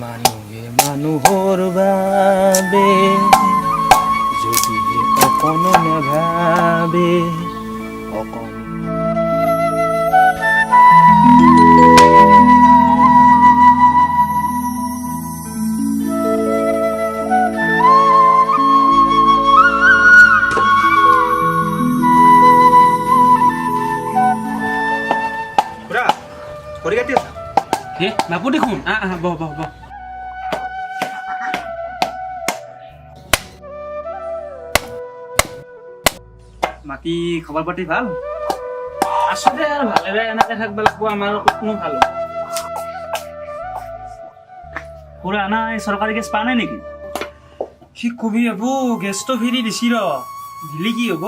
মানুহে মানুহৰ বাবে যদি অকণো নাভাবে অকণ খুৰা খৰি কাটি আছা হে বাপু দেখোন বহ বহ বহ বাকী খবৰ পাতি ভাল আছো দে আৰু ভালে বেয়া এনেকে থাকিব লাগিব আমাৰ কোনো ভাল খুৰা আনা এই চৰকাৰী গেছ পা নাই নেকি কি কবি বাবু গেছটো ফিৰি দিছি ৰ দিলি কি হ'ব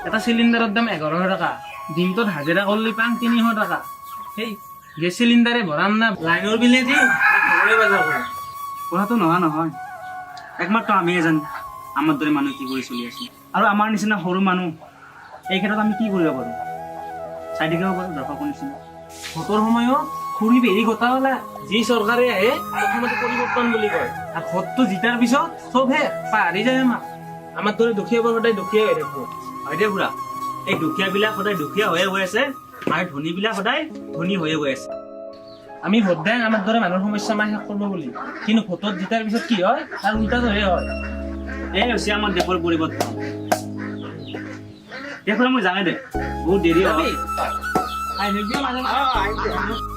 এটা চিলিণ্ডাৰৰ দাম 1100 টকা দিনটোত হাজিৰা কৰিলে পাং 300 টকা সেই গেছ চিলিণ্ডাৰে ভৰাম না লাইনৰ বিলে দি ঘৰৰে বজাৰ কৰোঁ কথাটো নহয় একমাত্ৰ আমিয়ে জানো আমাৰ দৰে মানুহ কি কৰি চলি আছে আৰু আমাৰ নিচিনা সৰু মানুহ এই ক্ষেত্ৰত আমি কি কৰিব পাৰোঁ চাই থাকিব পাৰোঁ দৰ্শকৰ নিচিনা ভোটৰ সময়ত খুৰি বেৰি গতা হ'লে যি চৰকাৰে আহে প্ৰথমতে পৰিৱৰ্তন বুলি কয় আৰু ভোটটো জিতাৰ পিছত চবহে পাহৰি যায় আমাৰ দৰে দুখীয়াবোৰ সদায় দুখীয়া হৈ থাকিব হয় দে খুৰা এই দুখীয়াবিলাক সদায় দুখীয়া হৈয়ে গৈ আছে আৰু ধনীবিলাক সদায় ধনী হৈয়ে গৈ আছে আমি ভোট দেং আমাৰ দৰে মানুহৰ সমস্যা মাই শেষ কৰিব বুলি কিন্তু ভোটত জিতাৰ পিছত কি হয় তাৰ উল্টাটোহে হয় এই হৈছে আমাৰ দেশৰ পৰিৱৰ্তন দেশৰ মই জানে দে বহুত দেৰি হয় আহি থাকিবি মাজে মাজে